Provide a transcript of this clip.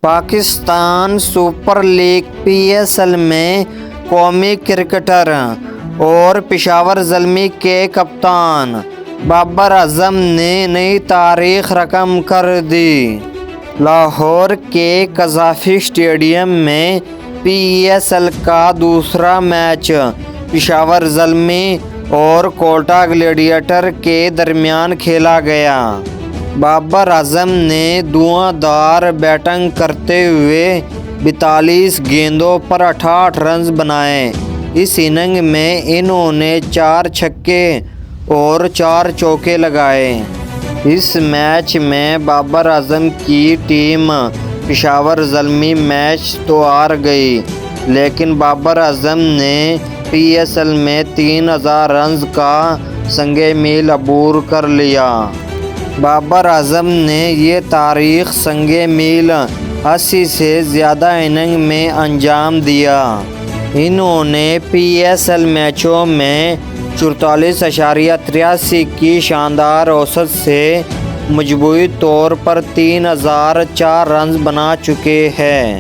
Pakistan super league PSL میں قومی cricketer اور پشاور زلمی کے کپتان بابر اعظم نے نئی تاریخ رقم کر دی۔ لاہور کے قذافی اسٹیڈیم میں PSL کا دوسرا میچ پشاور زلمی اور کوئٹہ گلیڈیٹر کے درمیان کھیلا گیا۔ بابر اعظم نے دھواں دھار بیٹنگ کرتے ہوئے 42 گیندوں پر 68 رنز بنائے۔ اس اننگ میں انہوں نے 4 چھکے اور 4 چوکے لگائے۔ اس میچ میں بابر اعظم کی ٹیم پشاور زلمی میچ تو ہار گئی، لیکن بابر اعظم نے PSL میں 3000 رنز کا سنگ میل عبور کر لیا۔ بابر اعظم نے یہ تاریخ سنگ میل 80 سے زیادہ اننگ میں انجام دیا۔ انہوں نے PSL میچوں میں 44.83 کی شاندار اوسط سے مجموعی طور پر 3004 رنز بنا چکے ہیں۔